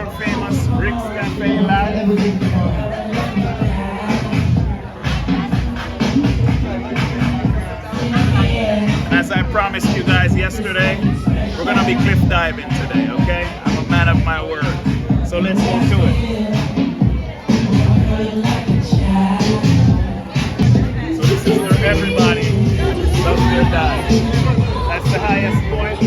world famous Rick's Cafe live. And as I promised you guys yesterday, we're gonna be cliff diving today, okay? I'm a man of my word. So let's go to it. So this is where everybody loves their dive. That's the highest point.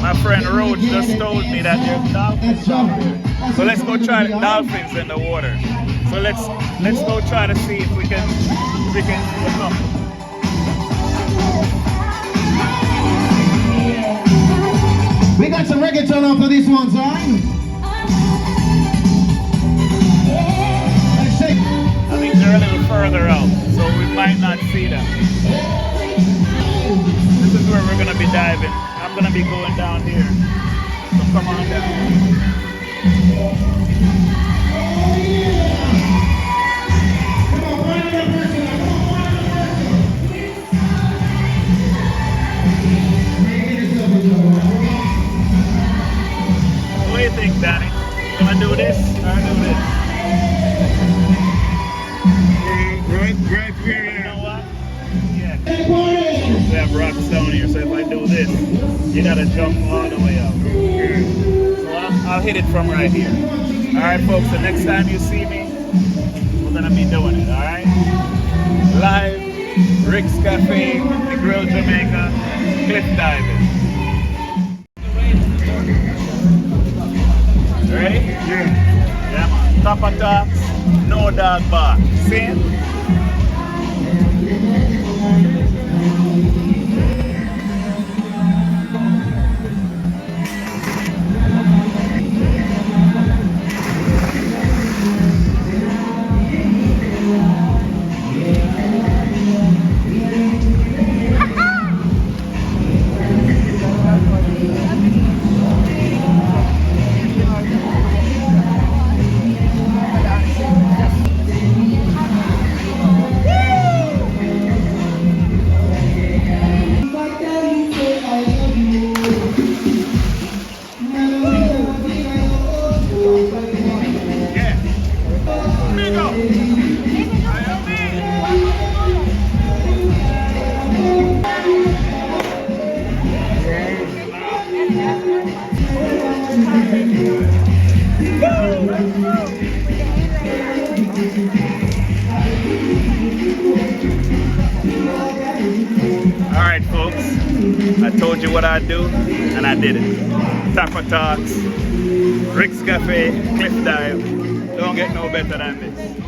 My friend Roach just told me that there's dolphins out here. So let's go try the dolphins in the water. So let's go try to see if we can look up. We got some reggaeton on for this one, right? I think they're a little further out, so we might not see them. This is where we're gonna be diving. I'm gonna be going down here. So come on down. What do you think, Danny? Gonna do this or do this? Right here. You know what? Yeah. We have rocks down here, so if I do this, you gotta jump all the way up. So I'll hit it from right here. Alright folks, the next time you see me, we're gonna be doing it, alright? Live, Rick's Cafe, Negril Jamaica, cliff diving. Ready? Yeah man. Tappatalks, no dog bark. See it? Alright folks, I told you what I'd do, and I did it. Tappertalks, Rick's Cafe, cliff dive. Don't get no better than this.